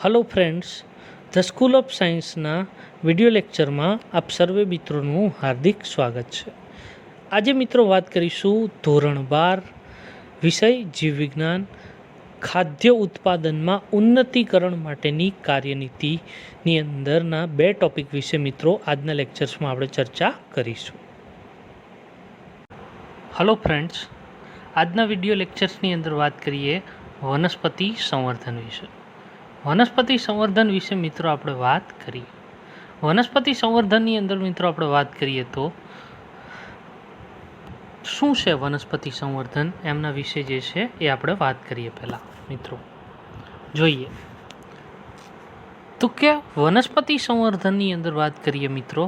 Hello friends, the school of સાયન્સના video લેક્ચરમાં આપ સર્વે મિત્રોનું હાર્દિક સ્વાગત છે। આજે મિત્રો વાત કરીશું ધોરણ 12 વિષય જીવ વિજ્ઞાન ખાદ્ય ઉત્પાદનમાં ઉન્નતીકરણ માટેની કાર્યનીતિની અંદરના બે ટોપિક વિશે મિત્રો આજના લેક્ચર્સમાં આપણે ચર્ચા કરીશું। हेलो फ्रेंड्स, આજના વિડિયો લેક્ચર્સની અંદર વાત કરીએ વનસ્પતિ સંવર્ધન વિશે। વનસ્પતિ સંવર્ધન વિશે મિત્રો આપણે વાત કરીએ। વનસ્પતિ સંવર્ધનની અંદર મિત્રો આપણે વાત કરીએ તો શું છે વનસ્પતિ સંવર્ધન એમના વિશે જે છે એ આપણે વાત કરીએ। પહેલાં મિત્રો જોઈએ તો કે વનસ્પતિ સંવર્ધનની અંદર વાત કરીએ મિત્રો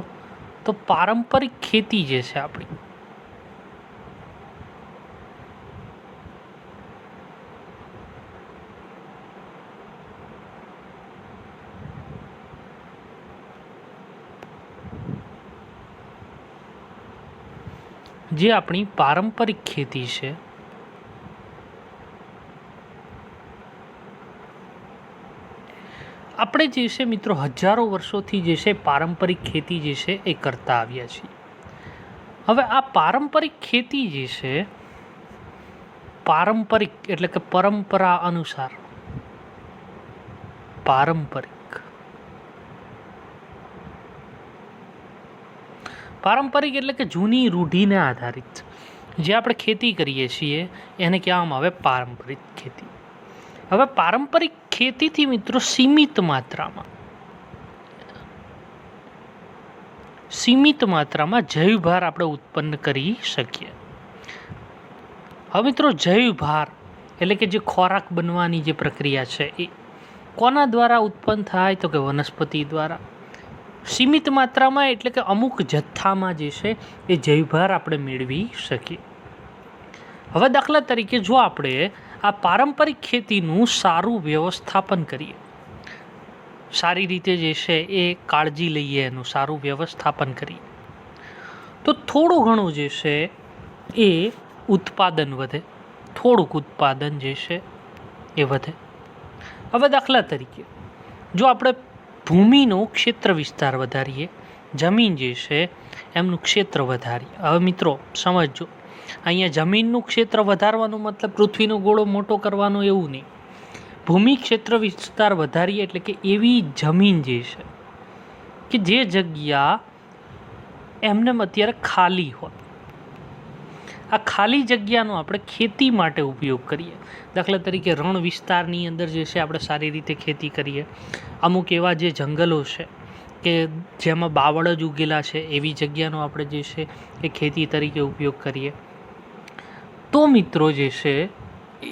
તો પારંપરિક ખેતી જે છે આપણી, જે આપણી પારંપરિક ખેતી છે આપણે જે છે મિત્રો હજારો વર્ષોથી જે છે પારંપરિક ખેતી જે છે એ કરતા આવ્યા છીએ। હવે આ પારંપરિક ખેતી જે છે, પારંપરિક એટલે કે પરંપરા અનુસાર, પારંપરિક એટલે કે જૂની રૂઢિને આધારિત જે આપણે ખેતી કરીએ છીએ એને કહેવામાં આવે પારંપરિક ખેતી। હવે પારંપરિક ખેતીથી મિત્રો સીમિત માત્રામાં જૈવ ભાર આપણે ઉત્પન્ન કરી શકીએ। હવે મિત્રો જૈવ ભાર એટલે કે જે ખોરાક બનવાની જે પ્રક્રિયા છે એ કોના દ્વારા ઉત્પન્ન થાય તો કે વનસ્પતિ દ્વારા। સીમિત માત્રામાં એટલે કે અમુક જથ્થામાં જે છે એ જૈવભાર આપણે મેળવી શકીએ। હવે દાખલા તરીકે જો આપણે આ પારંપરિક ખેતીનું સારું વ્યવસ્થાપન કરીએ, સારી રીતે જે છે એ કાળજી લઈએ, એનું સારું વ્યવસ્થાપન કરીએ તો થોડું ઘણું જે છે એ ઉત્પાદન વધે, થોડુંક ઉત્પાદન જે છે એ વધે। હવે દાખલા તરીકે જો આપણે ભૂમિનો ક્ષેત્ર વિસ્તાર વધારીએ, જમીન જે છે એમનું ક્ષેત્ર વધારીએ। હવે મિત્રો સમજજો, અહીંયા જમીનનું ક્ષેત્ર વધારવાનો મતલબ પૃથ્વીનો ગોળો મોટો કરવાનો એવું નહીં। ભૂમિ ક્ષેત્ર વિસ્તાર વધારીએ એટલે કે એવી જમીન જે છે કે જે જગ્યા એમને અત્યારે ખાલી હોય, આ ખાલી જગ્યાનો આપણે ખેતી માટે ઉપયોગ કરીએ। દાખલા તરીકે રણ વિસ્તારની અંદર જે છે આપણે સારી રીતે ખેતી કરીએ। અમુક એવા જે જંગલો છે કે જેમાં બાવળ જ ઉગેલા છે એવી જગ્યાનો આપણે જે છે એ ખેતી તરીકે ઉપયોગ કરીએ તો મિત્રો જે છે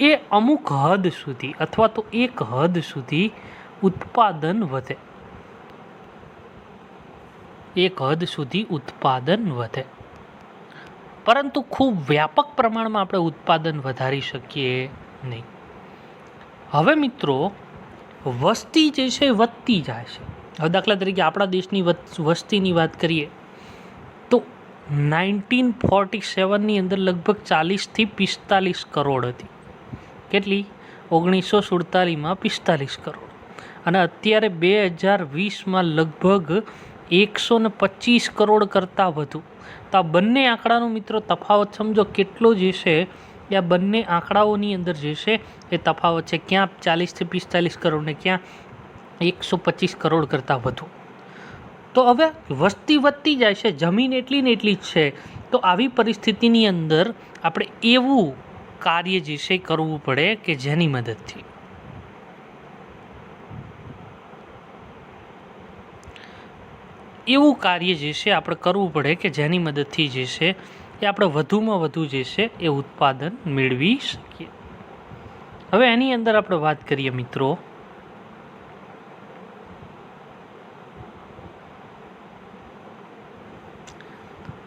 એ અમુક હદ સુધી અથવા તો એક હદ સુધી ઉત્પાદન વધે, પરંતુ ખૂબ વ્યાપક પ્રમાણમાં આપણે ઉત્પાદન વધારી શકીએ નહીં। હવે મિત્રો વસ્તી જે છે વધતી જાય છે। હવે દાખલા તરીકે આપણા દેશની વસ્તીની વાત કરીએ તો 1947ની અંદર લગભગ 40થી 45 કરોડ હતી। કેટલી? 1947માં 45 કરોડ, અને અત્યારે 2020માં લગભગ 125 કરોડ કરતાં વધુ। તો આ બંને આંકડાનો મિત્રો તફાવત સમજો કેટલો જે છે એ આ બંને આંકડાઓની અંદર જે છે એ તફાવત છે, ક્યાં 40થી 45 કરોડ ને ક્યાં 125 કરોડ કરતાં વધુ। તો હવે વસ્તી વધતી જાય છે, જમીન એટલી ને એટલી જ છે, તો આવી પરિસ્થિતિની અંદર આપણે એવું કાર્ય જે છે કરવું પડે કે જેની મદદથી જે છે એ આપણે વધુમાં વધુ જે છે એ ઉત્પાદન મેળવી શકીએ। હવે એની અંદર આપણે વાત કરીએ મિત્રો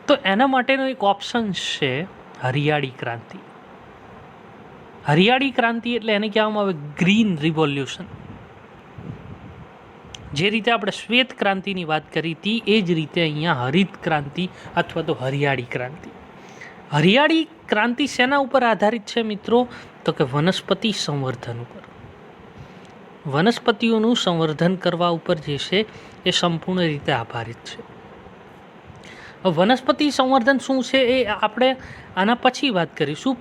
તો એના માટેનો એક ઓપ્શન છે હરિયાળી ક્રાંતિ। હરિયાળી ક્રાંતિ એટલે એને કહેવામાં આવે ગ્રીન રિવોલ્યુશન। જે રીતે આપણે શ્વેત ક્રાંતિની વાત કરી હતી એ જ રીતે અહીંયા હરિત ક્રાંતિ અથવા તો હરિયાળી ક્રાંતિ। હરિયાળી ક્રાંતિ શેના ઉપર આધારિત છે મિત્રો? તો કે વનસ્પતિ સંવર્ધન ઉપર। વનસ્પતિઓનું સંવર્ધન કરવા ઉપર જે છે એ સંપૂર્ણ રીતે આધારિત છે. વનસ્પતિ સંવર્ધન શું છે એ આપણે આના પછી વાત કરીશું.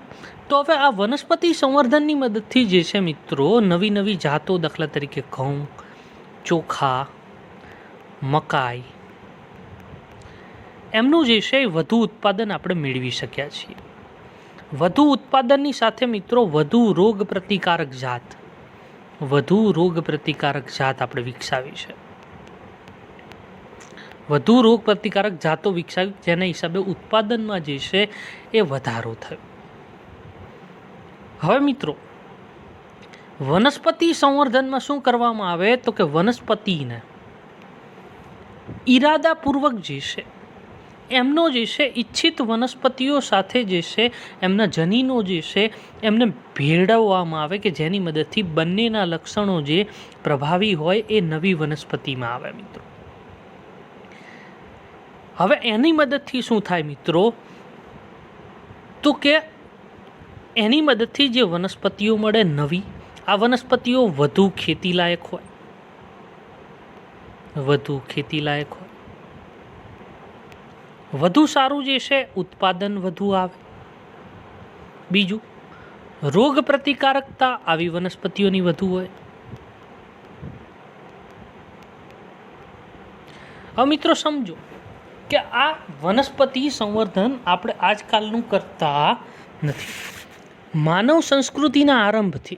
તો હવે આ વનસ્પતિ સંવર્ધનની મદદથી જે છે મિત્રો નવી નવી જાતો, દાખલા તરીકે ઘઉં, ચોખા, મકાઈ, એમનું જે છે વધુ ઉત્પાદન આપણે મેળવી શક્યા છીએ. વધુ ઉત્પાદનની સાથે મિત્રો વધુ રોગ પ્રતિકારક જાત આપણે વિકસાવી છે. વધુ રોગ પ્રતિકારક જાતો વિકસાવી, જેના હિસાબે ઉત્પાદનમાં જે છે એ વધારો થયો. હવે મિત્રો વનસ્પતિ સંવર્ધનમાં શું કરવામાં આવે તો કે વનસ્પતિને ઈરાદાપૂર્વક જે છે એમનો જે છે ઈચ્છિત વનસ્પતિઓ સાથે જે છે એમના જનીનો જે છે એમને ભેળવવામાં આવે કે જેની મદદથી બંનેના લક્ષણો જે પ્રભાવી હોય એ નવી વનસ્પતિમાં આવે મિત્રો. હવે એની મદદથી શું થાય મિત્રો તો કે એની મદદથી જે વનસ્પતિઓ મળે નવી, આ વનસ્પતિઓ વધુ ખેતીલાયક હોય, વધુ સારું જે છે ઉત્પાદન વધુ આવે. બીજું, રોગ પ્રતિકારકતા આવી વનસ્પતિઓની વધુ હોય. હવે મિત્રો સમજો કે આ વનસ્પતિ સંવર્ધન આપણે આજકાલનું કરતા નથી. માનવ સંસ્કૃતિ આરંભથી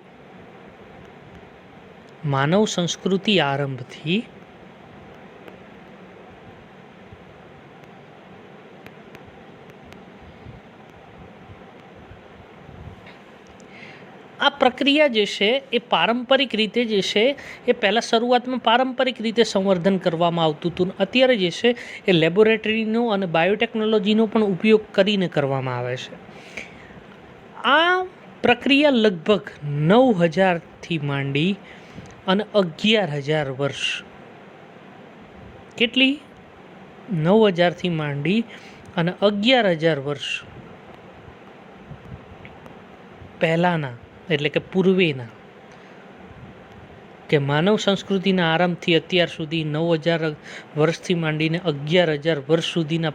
આ પ્રક્રિયા જે છે એ પારંપરિક રીતે જે છે એ પહેલાં શરૂઆતમાં પારંપરિક રીતે સંવર્ધન કરવામાં આવતું હતું. અત્યારે જે છે એ લેબોરેટરીનો અને બાયોટેકનોલોજીનો પણ ઉપયોગ કરીને કરવામાં આવે છે. આ પ્રક્રિયા લગભગ 9,000થી માંડી અને 11,000 વર્ષ, કેટલી 9,000થી માંડી અને 11,000 વર્ષ પહેલાંના એટલે કે પૂર્વેના, કે માનવ સંસ્કૃતિના આરંભથી અત્યાર સુધી 9,000 વર્ષથી માંડીને 11,000 વર્ષ સુધીના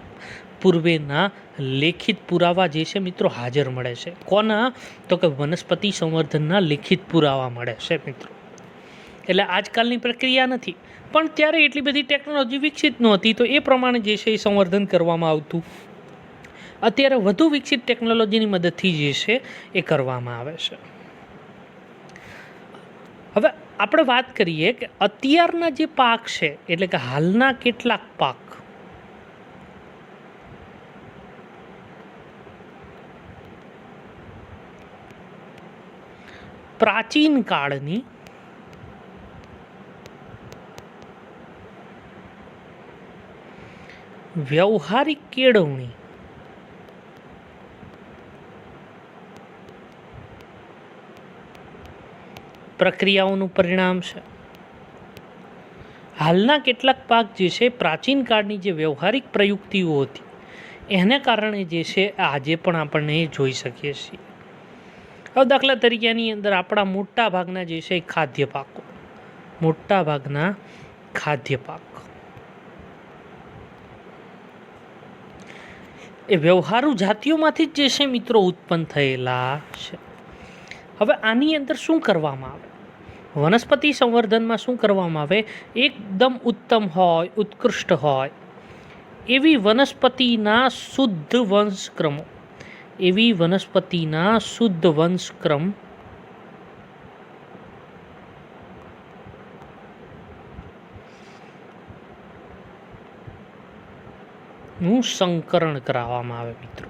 પૂર્વેના લેખિત પુરાવા જે છે મિત્રો હાજર મળે છે. કોના તો કે વનસ્પતિ સંવર્ધનના લેખિત પુરાવા મળે છે મિત્રો. એટલે આજકાલની પ્રક્રિયા નથી, પણ ત્યારે એટલી બધી ટેકનોલોજી વિકસિત નહોતી, તો એ પ્રમાણે જે છે એ સંવર્ધન કરવામાં આવતું. અત્યારે વધુ વિકસિત ટેકનોલોજીની મદદથી જે છે એ કરવામાં આવે છે. હવે આપણે વાત કરીએ કે અત્યારના જે પાક છે એટલે કે હાલના કેટલાક પાક પ્રાચીન કાળની વ્યવહારિક કેળવણી પ્રક્રિયાઓનું પરિણામ છે. હાલના કેટલાક પાક જે છે પ્રાચીન કાળની જે વ્યવહારિક પ્રયુક્તિઓ હતી એને કારણે જે છે આજે પણ આપણને જોઈ શકીએ છીએ. હવે દાખલા તરીકે એની અંદર આપણા મોટા ભાગના જે છે ખાદ્ય પાક એ વ્યવહારુ જાતિઓમાંથી જ જે છે મિત્રો ઉત્પન્ન થયેલા છે. હવે આની અંદર શું કરવામાં આવે, વનસ્પતિ સંવર્ધનમાં શું કરવામાં આવે, એકદમ ઉત્તમ હોય, ઉત્કૃષ્ટ હોય એવી વનસ્પતિના શુદ્ધ વંશક્રમ નું સંકરણ કરાવવામાં આવે મિત્રો.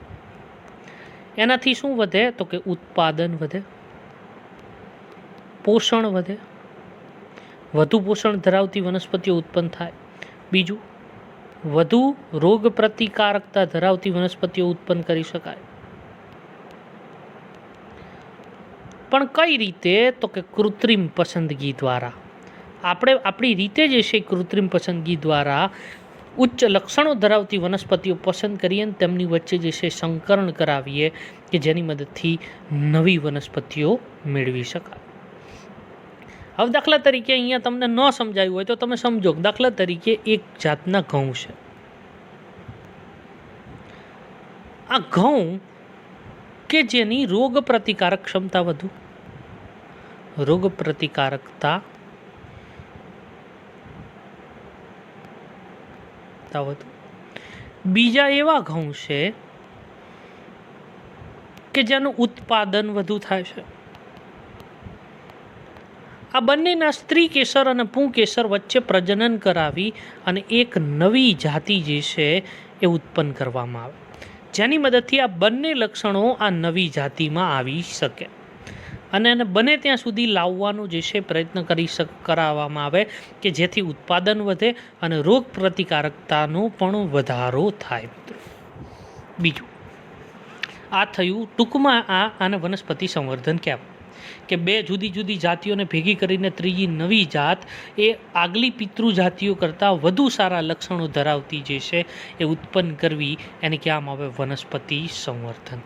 એનાથી શું વધે તો કે ઉત્પાદન વધે, પોષણ વધે, વધુ પોષણ ધરાવતી વનસ્પતિઓ ઉત્પન્ન થાય. બીજું, વધુ રોગ પ્રતિકારકતા ધરાવતી વનસ્પતિઓ ઉત્પન્ન કરી શકાય. પણ કઈ રીતે તો કે કૃત્રિમ પસંદગી દ્વારા. આપણે આપણી રીતે જે છે કૃત્રિમ પસંદગી દ્વારા ઉચ્ચ લક્ષણો ધરાવતી વનસ્પતિઓ પસંદ કરીએ અને તેમની વચ્ચે જે છે સંકરણ કરાવીએ કે જેની મદદથી નવી વનસ્પતિઓ મેળવી શકાય. હવે દાખલા તરીકે અહીંયા તમને ન સમજાયું હોય તો તમે સમજો. દાખલા તરીકે એક જાતના ઘઉં છે. આ ઘઉં કે જેની રોગ પ્રતિકારક ક્ષમતા વધુ, રોગ પ્રતિકારકતા વધુ. બીજા એવા ઘઉં છે કે જેનું ઉત્પાદન વધુ થાય છે. આ બંનેના સ્ત્રી કેસર અને પુંકેસર વચ્ચે પ્રજનન કરાવી અને એક નવી જાતિ જે છે એ ઉત્પન્ન કરવામાં આવે, જેની મદદથી આ બંને લક્ષણો આ નવી જાતિમાં આવી શકે અને એને બને ત્યાં સુધી લાવવાનો જે છે પ્રયત્ન કરાવવામાં આવે કે જેથી ઉત્પાદન વધે અને રોગ પ્રતિકારકતાનો પણ વધારો થાય. મિત્રો બીજું આ થયું ટૂંકમાં આને વનસ્પતિ સંવર્ધન કહેવાય કે બે જુદી જુદી જાતિઓને ભેગી કરીને ત્રીજી નવી જાત એ આગલી પિતૃ જાતિઓ કરતાં વધુ સારા લક્ષણો ધરાવતી જે છે એ ઉત્પન્ન કરવી, એને કહેવામાં આવે વનસ્પતિ સંવર્ધન.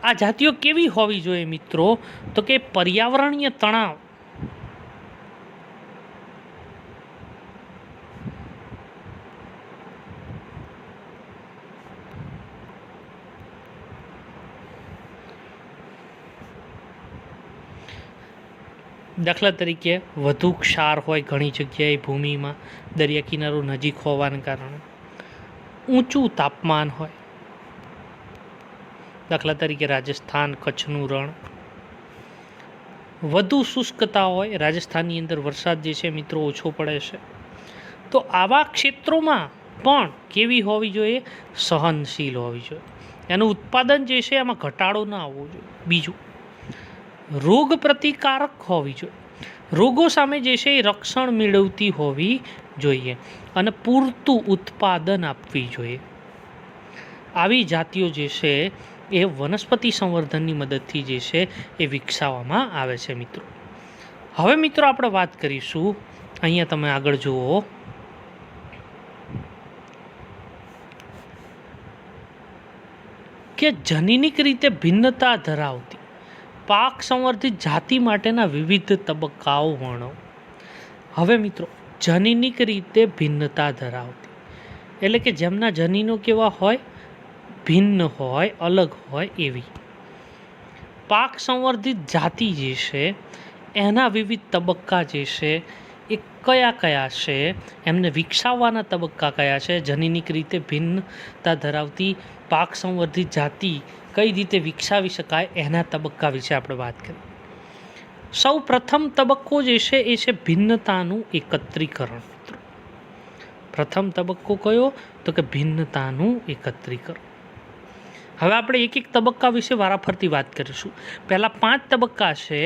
આ જાતિઓ કેવી હોવી જોઈએ મિત્રો? તો કે પર્યાવરણીય તણાવ, દાખલા તરીકે વધુ ક્ષાર હોય ઘણી જગ્યાએ ભૂમિમાં, દરિયા કિનારો નજીક હોવાને કારણે, ઊંચું તાપમાન હોય, દાખલા તરીકે રાજસ્થાન, કચ્છનું રણ, વધુ શુષ્કતા હોય, રાજસ્થાનની અંદર વરસાદ જે છે મિત્રો ઓછો પડે છે. તો આવા ક્ષેત્રોમાં પણ કેવી હોવી જોઈએ? સહનશીલ હોવી જોઈએ. એનું ઉત્પાદન જે છે એમાં ઘટાડો ના આવવો જોઈએ. બીજું રોગ પ્રતિકારક હોવી જોઈએ, રોગો સામે જે છે એ રક્ષણ મેળવતી હોવી જોઈએ અને પૂરતું ઉત્પાદન આપવી જોઈએ. આવી જાતિઓ જે છે એ વનસ્પતિ સંવર્ધનની મદદથી જે છે એ વિકસાવવામાં આવે છે. મિત્રો હવે મિત્રો આપણે વાત કરીશું, અહીંયા તમે આગળ જુઓ કે જનીનિક રીતે ભિન્નતા ધરાવતી પાક સંવર્ધિત જાતિ માટેના વિવિધ તબક્કાઓ વર્ણવો. હવે મિત્રો જનીનિક રીતે ભિન્નતા ધરાવતી એટલે કે જેમના જનીનો કેવા હોય? ભિન્ન હોય, અલગ હોય એવી. પાક સંવર્ધિત જાતિ જે છે એના વિવિધ તબક્કા જે છે એ કયા કયા છે, એમને વિકસાવવાના તબક્કા કયા છે? જનીનિક રીતે ભિન્નતા ધરાવતી પાક સંવર્ધિત જાતિ કઈ રીતે વિકસાવી શકાય એના તબક્કા વિશે આપણે વાત કરીએ. સૌ પ્રથમ તબક્કો જે છે એ છે ભિન્નતાનું એકત્રીકરણ. પ્રથમ તબક્કો કયો? તો કે ભિન્નતાનું એકત્રીકરણ. હવે આપણે એક એક તબક્કા વિશે વારાફરતી વાત કરીશું. પહેલા 5 તબક્કા છે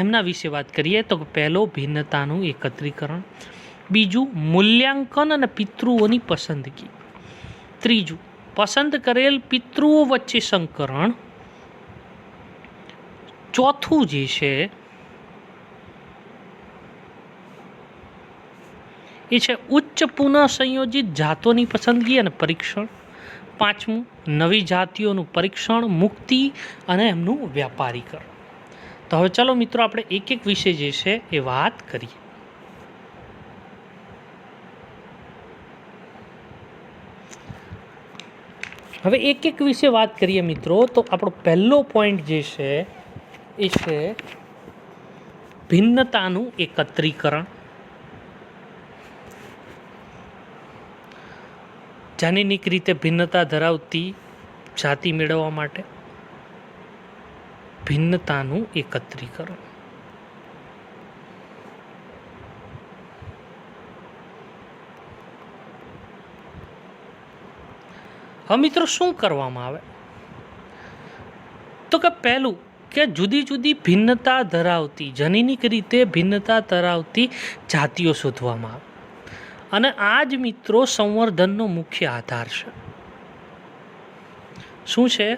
એમના વિશે વાત કરીએ. તો પહેલો ભિન્નતાનું એકત્રીકરણ, બીજું મૂલ્યાંકન અને પિતૃઓની પસંદગી, ત્રીજું પસંદ કરેલ પિતૃઓ વચ્ચે સંકરણ, ચોથું જે છે એ છે ઉચ્ચ પુનઃ સંયોજિત જાતોની પસંદગી અને પરીક્ષણ, પાંચમું નવી જાતિઓનું પરીક્ષણ, મુક્તિ અને એમનું વ્યાપારીકરણ. તો હવે ચાલો મિત્રો આપણે એક એક વિશે જે છે એ વાત કરીએ. હવે એક એક વિશે વાત કરીએ મિત્રો. તો આપણો પહેલો પોઈન્ટ જે છે એ છે ભિન્નતાનું એકત્રીકરણ. જનીનિક રીતે ભિન્નતા ધરાવતી જાતિ મેળવવા માટે ભિન્નતાનું એકત્રીકરણ. હવે મિત્રો શું કરવામાં આવે? તો કે પહેલું કે જુદી જુદી ભિન્નતા ધરાવતી, જનીનિક રીતે ભિન્નતા ધરાવતી જાતિઓ શોધવામાં આવે અને આ જ મિત્રો સંવર્ધનનો મુખ્ય આધાર છે. શું છે?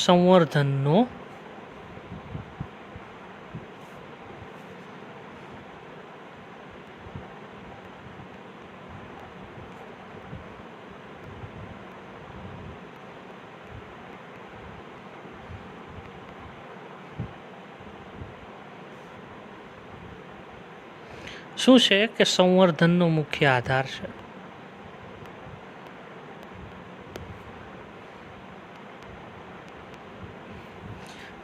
સંવર્ધનનો શું છે કે સંવર્ધનનો મુખ્ય આધાર છે.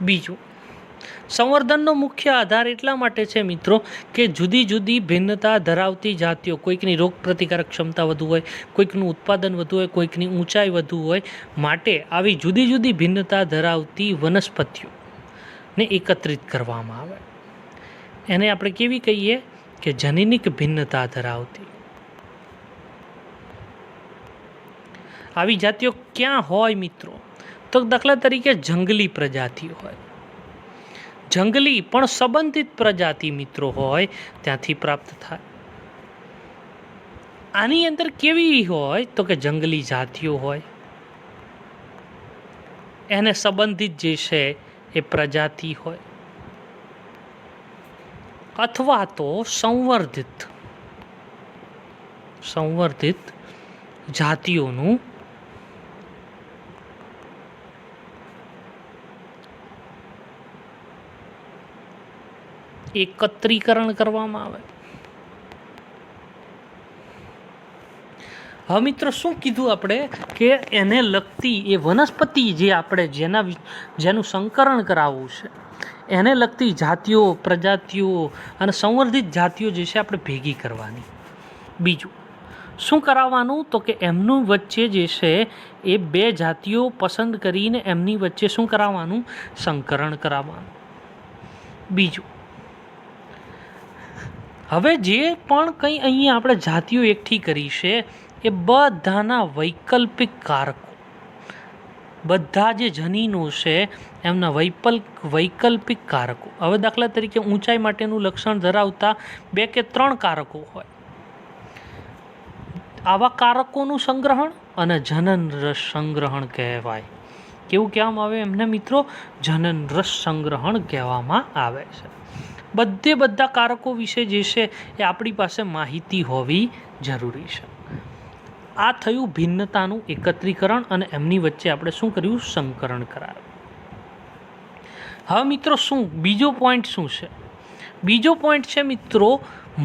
બીજું, સંવર્ધનનો મુખ્ય આધાર એટલા માટે છે મિત્રો કે જુદી જુદી ભિન્નતા ધરાવતી જાતિઓ, કોઈકની રોગ પ્રતિકારક ક્ષમતા વધુ હોય, કોઈકનું ઉત્પાદન વધુ હોય, કોઈકની ઊંચાઈ વધુ હોય, માટે આવી જુદી જુદી ભિન્નતા ધરાવતી વનસ્પતિઓને એકત્રિત કરવામાં આવે. એને આપણે કેવી કહીએ કે જનીનિક ભિન્નતા ધરાવતી. આવી જાતિઓ ક્યાં હોય મિત્રો? તો દાખલા તરીકે જંગલી પ્રજાતિઓ હોય, જંગલી પણ સંબંધિત પ્રજાતિ મિત્રો હોય ત્યાંથી પ્રાપ્ત થાય. આની અંદર કેવી હોય તો કે જંગલી જાતિઓ હોય, એને સંબંધિત જે છે એ પ્રજાતિ હોય, અથવા તો સંવર્ધિત જાતિઓનું એકત્રીકરણ કરવામાં આવે. હવે મિત્રો શું કીધું આપણે કે એને લગતી એ વનસ્પતિ જે આપણે જેનું સંકરણ કરાવવું છે એને લગતી જાતિઓ, પ્રજાતિઓ અને સંવર્ધિત જાતિઓ જે છે આપણે ભેગી કરવાની. બીજું શું કરાવવાનું તો કે એમનું વચ્ચે જે છે એ બે જાતિઓ પસંદ કરીને એમની વચ્ચે શું કરાવવાનું? સંકરણ કરાવવાનું. બીજું, હવે જે પણ કંઈ અહીંયા આપણે જાતિઓ એકઠી કરી છે એ બધાના વૈકલ્પિક કારકો, બધા જે જનીનો છે એમના વૈકલ્પિક કારકો. હવે દાખલા તરીકે ઊંચાઈ માટેનું લક્ષણ ધરાવતા 2 કે 3 કારકો હોય, આવા કારકોનું સંગ્રહણ અને જનન રસ સંગ્રહણ કહેવાય. કેવું કહેવામાં આવે એમને મિત્રો? જનન રસ સંગ્રહણ કહેવામાં આવે છે. બધા કારકો વિશે જે છે એ આપણી પાસે માહિતી હોવી જરૂરી છે. આ થયું ભિન્નતાનું એકત્રીકરણ અને એમની વચ્ચે આપણે શું કર્યું? સંકરણ કરાવ્યું. હવે મિત્રો શું બીજો પોઈન્ટ શું છે? બીજો પોઈન્ટ છે મિત્રો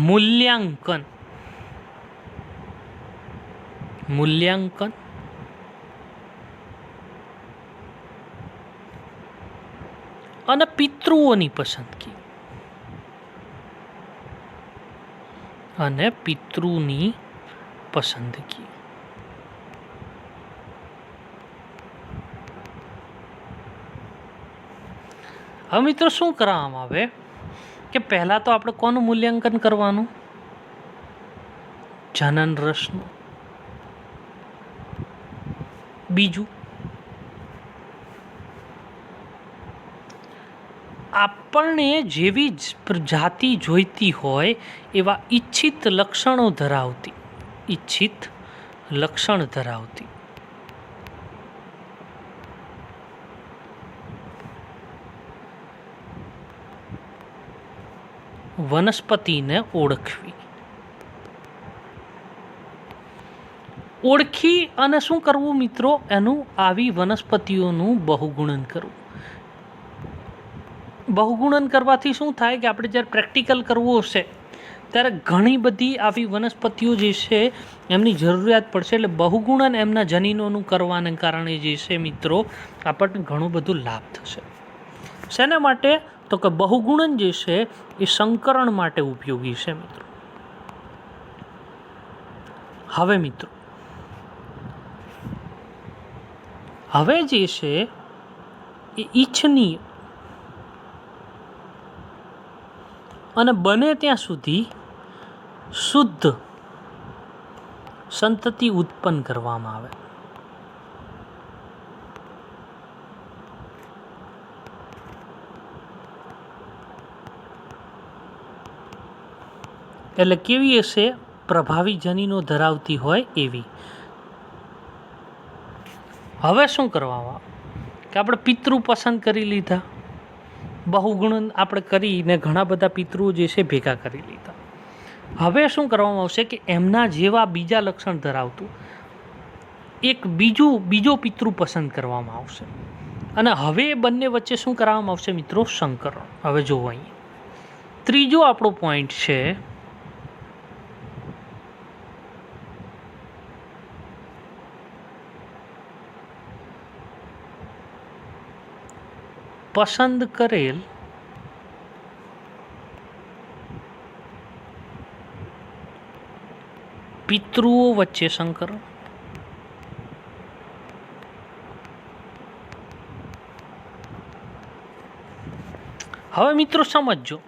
મૂલ્યાંકન. અને પિતૃઓની પસંદગી. હવે મિત્રો શું કરવામાં આવે કે પહેલા તો આપણે કોનું મૂલ્યાંકન કરવાનું? જનન રસનું. બીજું, આપણને જેવી જાતિ જોઈતી હોય એવા ઈચ્છિત લક્ષણ ધરાવતી વનસ્પતિને ઓળખી અને શું કરવું મિત્રો? એનું આવી વનસ્પતિઓનું બહુગુણન કરવું. બહુગુણન કરવાથી શું થાય કે આપણે જ્યારે પ્રેક્ટિકલ કરવું હશે ત્યારે ઘણી બધી આવી વનસ્પતિઓ જે છે એમની જરૂરિયાત પડશે. એટલે બહુગુણન એમના જનીનોનું કરવાને કારણે જે છે મિત્રો આપણને ઘણું બધું લાભ થશે. શેના માટે? તો કે બહુગુણન જે છે એ સંકરણ માટે ઉપયોગી છે મિત્રો. હવે જે છે એ ઈચ્છનીય અને બને ત્યાં સુધી શુદ્ધ સંતતિ ઉત્પન્ન કરવામાં આવે. એટલે કેવી હશે? પ્રભાવી જનીનો ધરાવતી હોય એવી. હવે શું કરવામાં કે આપણે પિતૃ પસંદ કરી લીધા, બહુગુણન આપણે કરીને ઘણા બધા પિતૃઓ જે છે ભેગા કરી લીધા. હવે શું કરવામાં આવશે કે એમના જેવા બીજા લક્ષણ ધરાવતું એક બીજો પિતૃ પસંદ કરવામાં આવશે અને હવે બંને વચ્ચે શું કરવામાં આવશે મિત્રો? સંકરણ. હવે જુઓ અહીં ત્રીજો આપણો પોઈન્ટ છે પસંદ કરેલ પિતૃઓ વચ્ચે સંકરણ. હવે મિત્રો સમજો,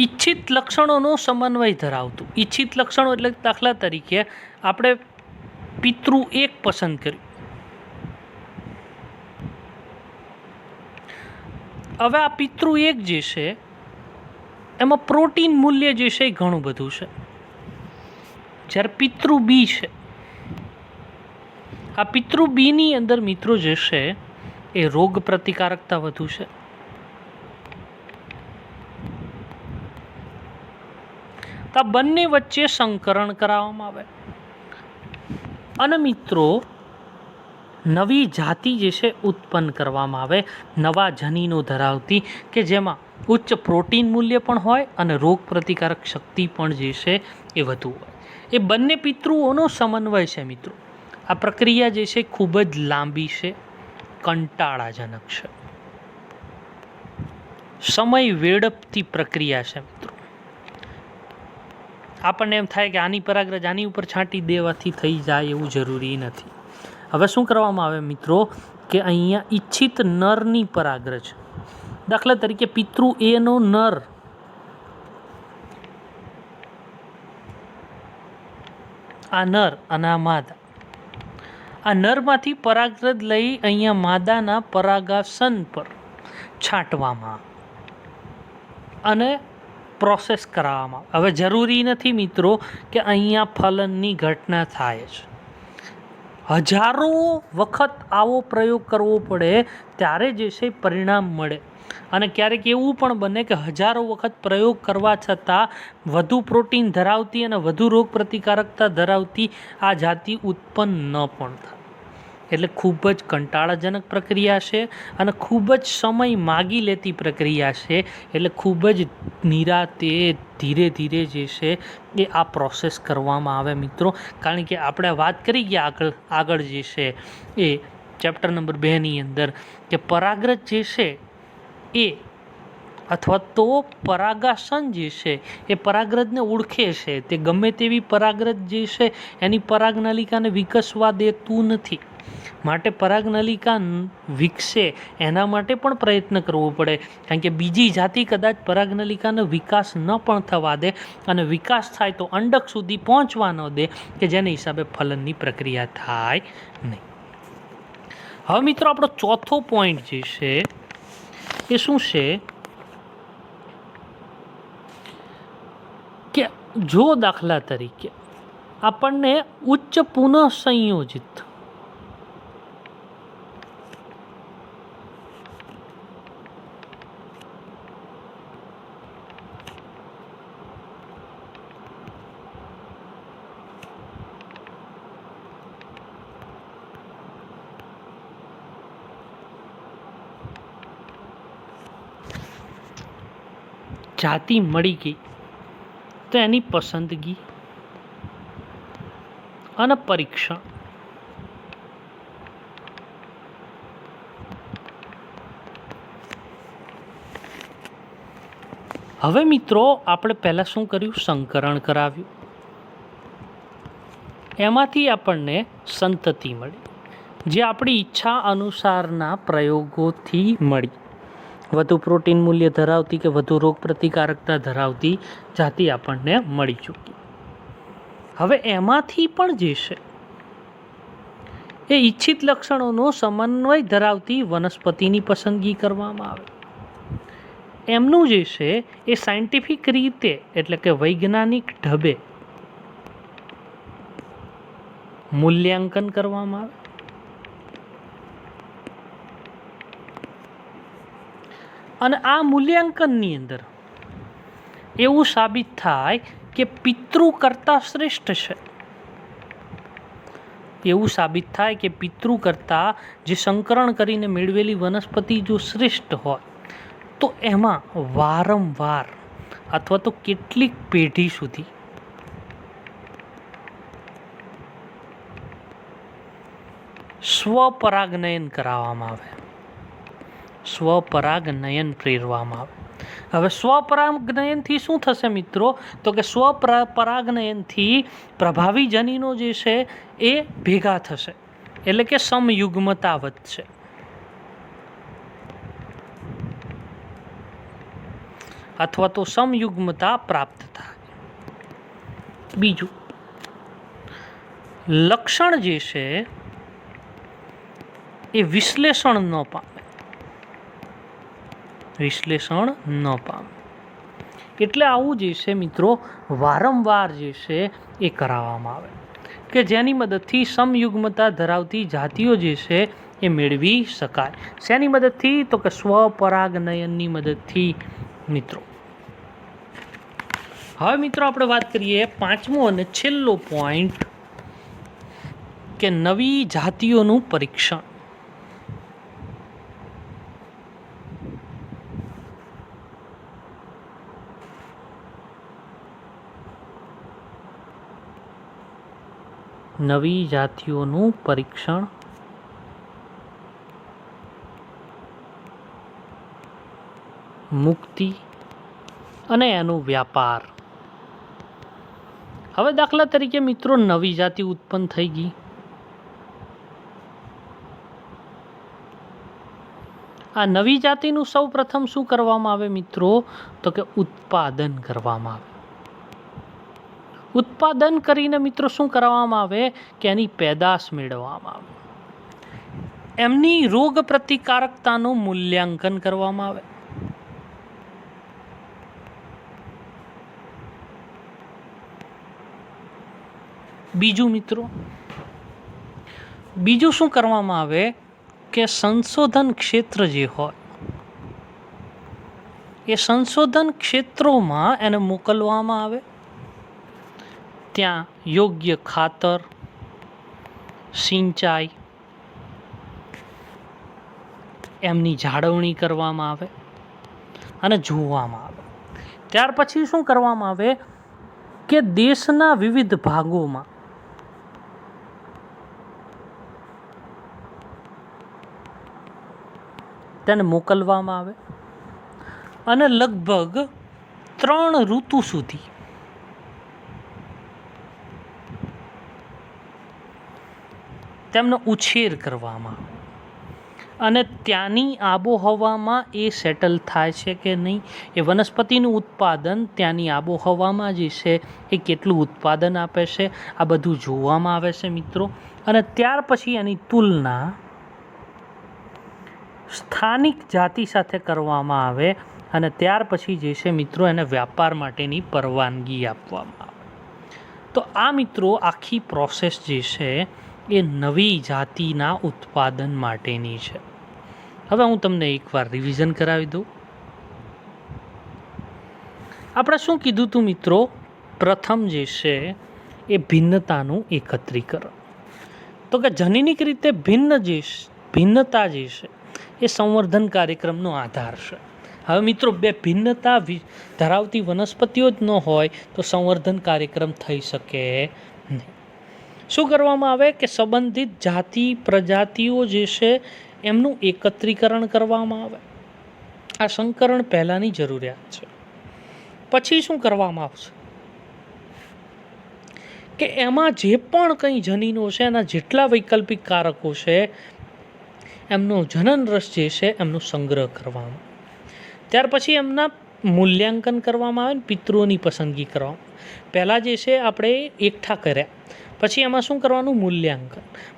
ઈચ્છિત લક્ષણોનો સમન્વય ધરાવતું. ઈચ્છિત લક્ષણો એટલે દાખલા તરીકે આપણે પિતૃ 1 પસંદ કર્યું. હવે આ પિતૃ 1 જે છે એમાં પ્રોટીન મૂલ્ય જે છે એ ઘણું બધું છે. જ્યારે પિતૃ 2 છે, આ પિતૃ 2 ની અંદર મિત્રો જે છે એ રોગ પ્રતિકારકતા વધુ છે. આ બંને વચ્ચે સંકરણ કરાવવામાં આવે અને મિત્રો નવી જાતિ જે છે ઉત્પન્ન કરવામાં આવે, નવા જનીનો ધરાવતી, કે જેમાં ઉચ્ચ પ્રોટીન મૂલ્ય પણ હોય અને રોગ પ્રતિકારક શક્તિ પણ જે છે એ વધુ હોય. એ બંને પિતૃઓનો સમન્વય છે મિત્રો. આ પ્રક્રિયા જે છે ખૂબ જ લાંબી છે, કંટાળાજનક છે, સમય વેડપતી પ્રક્રિયા છે મિત્રો. આપણને એમ થાય કે આની પરાગરજ આની ઉપર છાંટી દેવાથી થઈ જાય એવું જરૂરી નથી. હવે શું કરવામાં આવે મિત્રો કે અહીંયા ઈચ્છિત નરની પરાગરજ, દાખલા તરીકે પિતૃ એ નો નર આ નર અને આ માદા, આ નરમાંથી પરાગરજ લઈ અહીંયા માદાના પરાગાસન પર છાંટવામાં અને પ્રોસેસ કરાવવામાં. હવે જરૂરી નથી મિત્રો કે અહીંયા ફલનની ઘટના થાય છે. હજારો વખત આવો પ્રયોગ કરવો પડે ત્યારે જે છે પરિણામ મળે. અને ક્યારેક એવું પણ બને કે હજારો વખત પ્રયોગ કરવા છતાં વધુ પ્રોટીન ધરાવતી અને વધુ રોગ પ્રતિકારકતા ધરાવતી આ જાતિ ઉત્પન્ન ન પણ થાય. એટલે ખૂબ જ કંટાળાજનક પ્રક્રિયા છે અને ખૂબ જ સમય માગી લેતી પ્રક્રિયા છે. એટલે ખૂબ જ નિરાતે ધીરે ધીરે જે છે એ આ પ્રોસેસ કરવામાં આવે મિત્રો. કારણ કે આપણે વાત કરી ગયા આગળ જે છે એ ચેપ્ટર નંબર 2 અંદર કે પરાગરજ જે છે એ અથવા તો પરાગાસન જે છે એ પરાગરજને ઓળખે છે. તે ગમે તેવી પરાગરજ જે છે એની પરાગનલિકાને વિકસવા દેતું નથી. માટે પરાગનલિકા વિકસે એના માટે પણ પ્રયત્ન કરવો પડે. કારણ કે બીજી જાતિ કદાચ પરાગનલિકાનો વિકાસ ન પણ થવા દે અને વિકાસ થાય તો અંડક સુધી પહોંચવા ન દે, કે જેના હિસાબે ફલનની પ્રક્રિયા થાય નહીં. હવે મિત્રો આપણો ચોથો પોઈન્ટ જે છે એ શું છે કે જો દાખલા તરીકે આપણને ઉચ્ચ પુનઃ સંયોજિત જાતિ મળી ગઈ તો એની પસંદગી અને પરીક્ષણ. હવે મિત્રો આપણે પહેલાં શું કર્યું? સંકરણ કરાવ્યું. એમાંથી આપણને સંતતિ મળી, જે આપણી ઈચ્છા અનુસારના પ્રયોગોથી મળી. વધુ પ્રોટીન મૂલ્ય ધરાવતી કે વધુ રોગ પ્રતિકારકતા ધરાવતી જાતિ આપણને મળી ચૂકી. હવે એમાંથી પણ જે છે એ ઈચ્છિત લક્ષણોનો સમન્વય ધરાવતી વનસ્પતિની પસંદગી કરવામાં આવે. એમનું જે છે એ સાયન્ટિફિક રીતે એટલે કે વૈજ્ઞાનિક ઢબે મૂલ્યાંકન કરવામાં આવે. અને આ મૂલ્યાંકનની અંદર એવું સાબિત થાય કે પિતૃ કરતાં શ્રેષ્ઠ છે. એવું સાબિત થાય કે પિતૃ કરતાં જે સંકરણ કરીને મેળવેલી વનસ્પતિ જો શ્રેષ્ઠ હોય તો એમાં વારંવાર અથવા તો કેટલીક પેઢી સુધી સ્વપરાગનયન કરાવવામાં આવે. સ્વપરાગનયન પ્રેરવામાં આવે. હવે સ્વપરાગનયનથી શું થશે મિત્રો? તો કે સ્વપરાગનયનથી પ્રભાવી જનીનો જે છે એ ભેગા થશે, એટલે કે સમયુગ્મતા વધશે. અથવા તો સમયુગ્મતા પ્રાપ્ત થાય. બીજું લક્ષણ જે છે એ વિશ્લેષણ ન પામે. વિશ્લેષણ ન પામે એટલે આવું જે છે મિત્રો વારંવાર જે છે એ કરાવવામાં આવે કે જેની મદદથી સમયુગ્મતા ધરાવતી જાતિઓ જે છે એ મેળવી શકાય. શેની મદદથી? તો કે સ્વપરાગનયનની મદદથી મિત્રો. હવે મિત્રો આપણે વાત કરીએ પાંચમો અને છેલ્લો પોઈન્ટ કે નવી જાતિઓનું પરીક્ષણ. નવી જાતિઓનું પરીક્ષણ મુક્તિ અને એનો વ્યાપાર. હવે દાખલા તરીકે મિત્રો નવી જાતિ ઉત્પન્ન થઈ ગઈ. આ નવી જાતિનું સૌ પ્રથમ શું કરવામાં આવે મિત્રો? તો કે ઉત્પાદન કરવામાં આવે. ઉત્પાદન કરીને મિત્રો શું કરવામાં આવે? કે એની પેદાશ મેળવવામાં આવે. એમની રોગ પ્રતિકારકતાનું મૂલ્યાંકન કરવામાં આવે. બીજું મિત્રો બીજું શું કરવામાં આવે કે સંશોધન ક્ષેત્ર જે હોય એ સંશોધન ક્ષેત્રોમાં એને મોકલવામાં આવે. ત્યાં યોગ્ય ખાતર, સિંચાઈ, એમની જાળવણી કરવામાં આવે અને જોવામાં આવે. ત્યાર પછી શું કરવામાં આવે કે દેશના વિવિધ ભાગોમાં તેને મોકલવામાં આવે અને લગભગ 3 ઋતુ સુધી તેમનો ઉછેર કરવામાં આવે અને ત્યાંની આબોહવામાં એ સેટલ થાય છે કે નહીં, એ વનસ્પતિનું ઉત્પાદન ત્યાંની આબોહવામાં જે છે એ કેટલું ઉત્પાદન આપે છે, આ બધું જોવામાં આવે છે મિત્રો. અને ત્યાર પછી એની તુલના સ્થાનિક જાતિ સાથે કરવામાં આવે અને ત્યાર પછી જે છે મિત્રો એને વ્યાપાર માટેની પરવાનગી આપવામાં આવે. તો આ મિત્રો આખી પ્રોસેસ જે છે એ નવી જાતિના ઉત્પાદન માટેની છે. હવે હું તમને એકવાર રિવિઝન કરાવી દઉં. આપણે શું કીધું હતું મિત્રો? પ્રથમ જે છે એ ભિન્નતાનું એકત્રીકરણ. તો કે જનીનિક રીતે ભિન્નતા જે છે એ સંવર્ધન કાર્યક્રમનો આધાર છે. હવે મિત્રો બે ભિન્નતા ધરાવતી વનસ્પતિઓ જ ન હોય તો સંવર્ધન કાર્યક્રમ થઈ શકે નહીં. શું કરવામાં આવે કે સંબંધિત જાતિ પ્રજાતિઓ જે છે એમનું એકત્રીકરણ કરવામાં આવે. આ સંકરણ પહેલાંની જરૂરિયાત છે. પછી શું કરવામાં આવશે કે એમાં જે પણ કંઈ જનીનો છે એના જેટલા વૈકલ્પિક કારકો છે એમનો જનન રસ જે છે એમનો સંગ્રહ કરવામાં. ત્યાર પછી એમના મૂલ્યાંકન કરવામાં આવે ને પિતૃઓની પસંદગી કરવામાં. પહેલાં જે છે આપણે એકઠા કર્યા, પછી એમાં શું કરવાનું?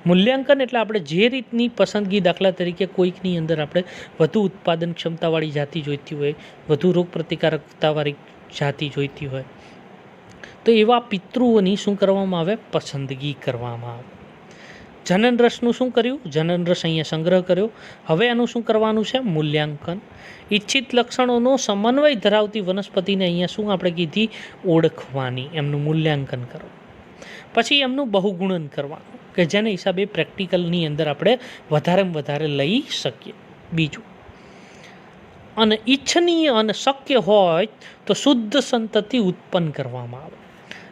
મૂલ્યાંકન એટલે આપણે જે રીતની પસંદગી, દાખલા તરીકે કોઈકની અંદર આપણે વધુ ઉત્પાદન ક્ષમતાવાળી જાતિ જોઈતી હોય, વધુ રોગ પ્રતિકારકતાવાળી જાતિ જોઈતી હોય, તો એવા પિતૃઓની શું કરવામાં આવે? પસંદગી કરવામાં આવે. જનન રસનું શું કર્યું? જનન રસ અહીંયા સંગ્રહ કર્યો. હવે એનું શું કરવાનું છે? મૂલ્યાંકન. ઈચ્છિત લક્ષણોનો સમન્વય ધરાવતી વનસ્પતિને અહીંયા શું આપણે કીધી? ઓળખવાની, એમનું મૂલ્યાંકન કરવું. પછી એમનું બહુગુણન કરવાનું કે જેને હિસાબે પ્રેક્ટિકલની અંદર આપણે વધારે લઈ શકીએ. બીજું, અને ઈચ્છનીય અને શક્ય હોય તો શુદ્ધ સંતતિ ઉત્પન્ન કરવામાં આવે.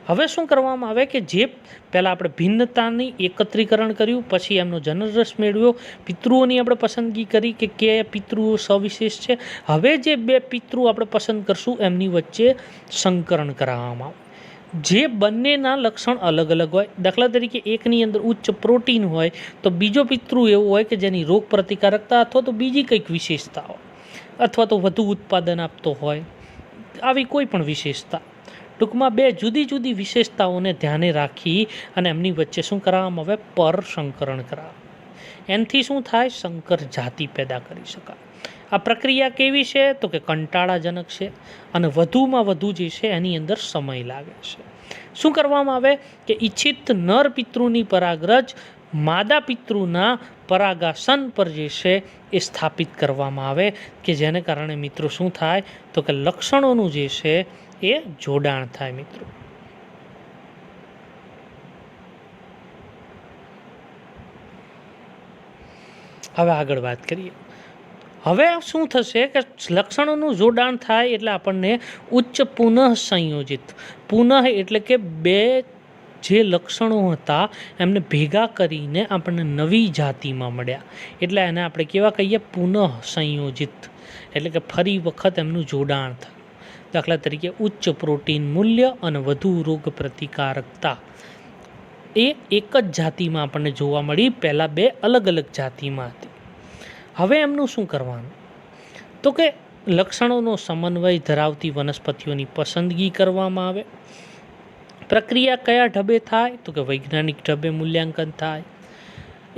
હવે શું કરવામાં આવે કે જે પહેલાં આપણે ભિન્નતાની એકત્રીકરણ કર્યું, પછી એમનો જનરસ મેળવ્યો, પિતૃઓની આપણે પસંદગી કરી કે કયા પિતૃઓ સવિશેષ છે. હવે જે બે પિતૃ આપણે પસંદ કરશું એમની વચ્ચે સંકરણ કરાવવામાં આવે. જે બંનેના લક્ષણ અલગ અલગ હોય, દાખલા તરીકે એકની અંદર ઉચ્ચ પ્રોટીન હોય તો બીજો પિતૃ એવો હોય કે જેની રોગ પ્રતિકારકતા અથવા તો બીજી કંઈક વિશેષતા હોય, અથવા તો વધુ ઉત્પાદન આપતો હોય, આવી કોઈ પણ વિશેષતા. ટૂંકમાં બે જુદી જુદી વિશેષતાઓને ધ્યાને રાખી અને એમની વચ્ચે શું કરાવવામાં આવે? પર સંકરણ કરાવે. એનાથી શું થાય? સંકર જાતિ પેદા કરી શકાય. આ પ્રક્રિયા કેવી છે? તો કે કંટાળાજનક છે અને વધુમાં વધુ જે છે એની અંદર સમય લાગે છે. શું કરવામાં આવે કે ઈચ્છિત નર પિતૃની પરાગરજ માદા પિતૃના પરાગાસન પર જે છે એ સ્થાપિત કરવામાં આવે કે જેને કારણે મિત્રો શું થાય? તો કે લક્ષણોનું જે છે એ જોડાણ થાય મિત્રો. હવે આગળ વાત કરીએ. હવે શું થશે કે લક્ષણોનું જોડાણ થાય એટલે આપણને ઉચ્ચ પુનઃ સંયોજિત, પુનઃ એટલે કે બે જે લક્ષણો હતા એમને ભેગા કરીને આપણને નવી જાતિમાં મળ્યા, એટલે એને આપણે કેવા કહીએ? પુનઃ સંયોજિત, એટલે કે ફરી વખત એમનું જોડાણ થાય. દાખલા તરીકે ઉચ્ચ પ્રોટીન મૂલ્ય અને વધુ રોગ પ્રતિકારકતા એ એક જ જાતિમાં આપણને જોવા મળી, પહેલાં બે અલગ અલગ જાતિમાં હતી. હવે એમનું શું કરવાનું? તો કે લક્ષણોનો સમન્વય ધરાવતી વનસ્પતિઓની પસંદગી કરવામાં આવે. પ્રક્રિયા કયા ઢબે થાય? તો કે વૈજ્ઞાનિક ઢબે મૂલ્યાંકન થાય.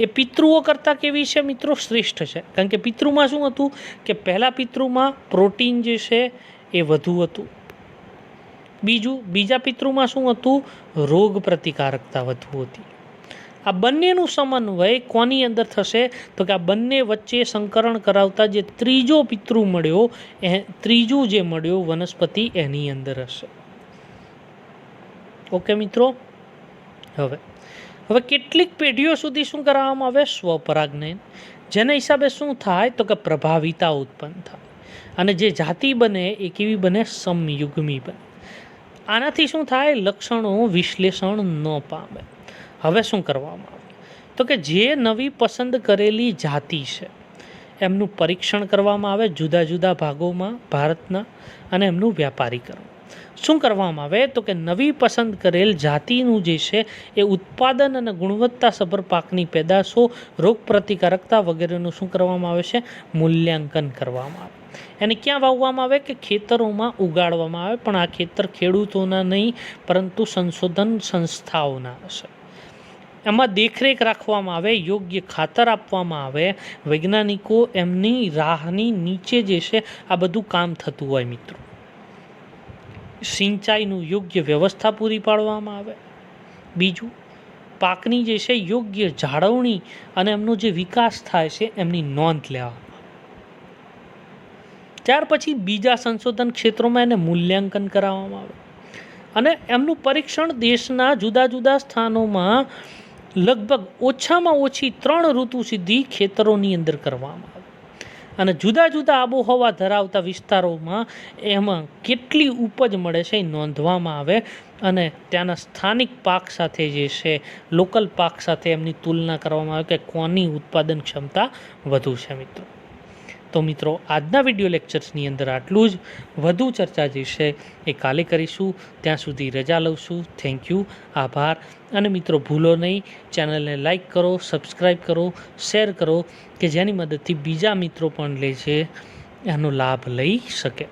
એ પિતૃઓ કરતાં કેવી છે મિત્રો? શ્રેષ્ઠ છે. કારણ કે પિતૃમાં શું હતું કે પહેલાં પિતૃમાં પ્રોટીન જે છે એ વધુ હતું. બીજા પિતૃમાં શું હતું? રોગ પ્રતિકારકતા વધુ હતી. આ બંનેનું સમન્વય કોની અંદર થશે? તો કે આ બંને વચ્ચે સંકરણ કરાવતા જે ત્રીજો પિતૃ મળ્યો, ત્રીજું જે મળ્યો વનસ્પતિ એની અંદર હશે. ઓકે મિત્રો. હવે કેટલીક પેઢીઓ સુધી શું કરવામાં આવે? સ્વપરાગનયન. જેના હિસાબે શું થાય? તો કે પ્રભાવિતા ઉત્પન્ન થાય અને જે જાતિ બને એ કેવી બને? સમયુગ્મી બને. આનાથી શું થાય? લક્ષણો વિશ્લેષણ ન પામે. હવે શું કરવામાં આવે? તો કે જે નવી પસંદ કરેલી જાતિ છે એમનું પરીક્ષણ કરવામાં આવે જુદા જુદા ભાગોમાં ભારતના, અને એમનું વ્યાપારીકરણ. શું કરવામાં આવે? તો કે નવી પસંદ કરેલ જાતિનું જે છે એ ઉત્પાદન અને ગુણવત્તાસભર પાકની પેદાશો, રોગ પ્રતિકારકતા વગેરેનું શું કરવામાં આવે છે? મૂલ્યાંકન કરવામાં આવે. એને ક્યાં વાવવામાં આવે? કે ખેતરોમાં ઉગાડવામાં આવે, પણ આ ખેતર ખેડૂતોના નહીં પરંતુ સંશોધન સંસ્થાઓના હશે. એમાં દેખરેખ રાખવામાં આવે, યોગ્ય ખાતર આપવામાં આવે. વૈજ્ઞાનિકો એમની રાહની નીચે જે છે આ બધું કામ થતું હોય મિત્રો. સિંચાઈનું યોગ્ય વ્યવસ્થા પૂરી પાડવામાં આવે. બીજું, પાકની જે છે યોગ્ય જાળવણી અને એમનો જે વિકાસ થાય છે એમની નોંધ લેવામાં. ત્યાર પછી બીજા સંશોધન ક્ષેત્રોમાં એને મૂલ્યાંકન કરાવવામાં આવે અને એમનું પરીક્ષણ દેશના જુદા જુદા સ્થાનોમાં લગભગ ઓછામાં ઓછી 3 ઋતુ સુધી ખેતરોની અંદર કરવામાં આવે અને જુદા જુદા આબોહવા ધરાવતા વિસ્તારોમાં એમાં કેટલી ઉપજ મળે છે એ નોંધવામાં આવે અને ત્યાંના સ્થાનિક પાક સાથે જે છે લોકલ પાક સાથે એમની તુલના કરવામાં આવે કે કોની ઉત્પાદન ક્ષમતા વધુ છે મિત્રો. તો મિત્રો આજના વિડીયો લેક્ચર્સની અંદર આટલું જ. વધુ ચર્ચા જે છે એ કાલે કરીશું. ત્યાં સુધી રજા લઉં છું. થેન્ક યુ, આભાર. અને મિત્રો ભૂલો નહીં, ચેનલને લાઈક કરો, સબસ્ક્રાઈબ કરો, શેર કરો કે જેની મદદથી બીજા મિત્રો પણ લે છે એનો લાભ લઈ શકે.